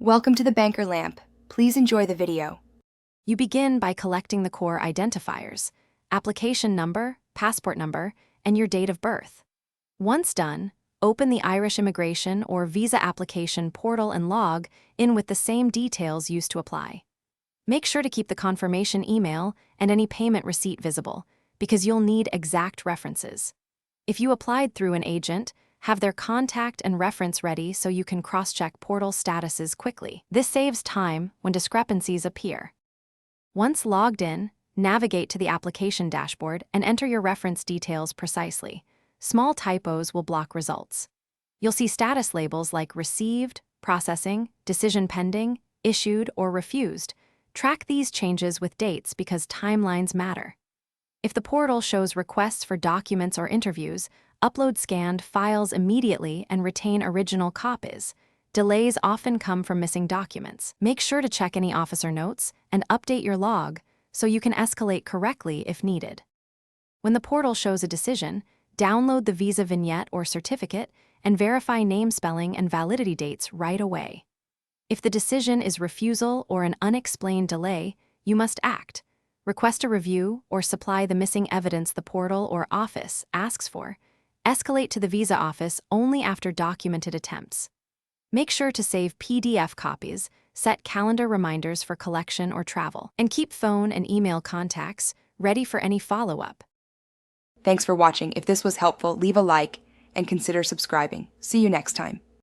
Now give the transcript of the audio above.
Welcome to the Banker Lamp. Please enjoy the video. You begin by collecting the core identifiers: application number, passport number, and your date of birth. Once done, open the Irish Immigration or Visa Application portal and log in with the same details used to apply. Make sure to keep the confirmation email and any payment receipt visible, because you'll need exact references. If you applied through an agent, have their contact and reference ready so you can cross-check portal statuses quickly. This saves time when discrepancies appear. Once logged in, navigate to the application dashboard and enter your reference details precisely. Small typos will block results. You'll see status labels like received, processing, decision pending, issued, or refused. Track these changes with dates because timelines matter. If the portal shows requests for documents or interviews, upload scanned files immediately and retain original copies. Delays often come from missing documents. Make sure to check any officer notes and update your log so you can escalate correctly if needed. When the portal shows a decision, download the visa vignette or certificate and verify name spelling and validity dates right away. If the decision is refusal or an unexplained delay, you must act. Request a review or supply the missing evidence the portal or office asks for. Escalate to the visa office only after documented attempts. Make sure to save PDF copies, set calendar reminders for collection or travel, and keep phone and email contacts ready for any follow-up. Thanks for watching. If this was helpful, leave a like and consider subscribing. See you next time.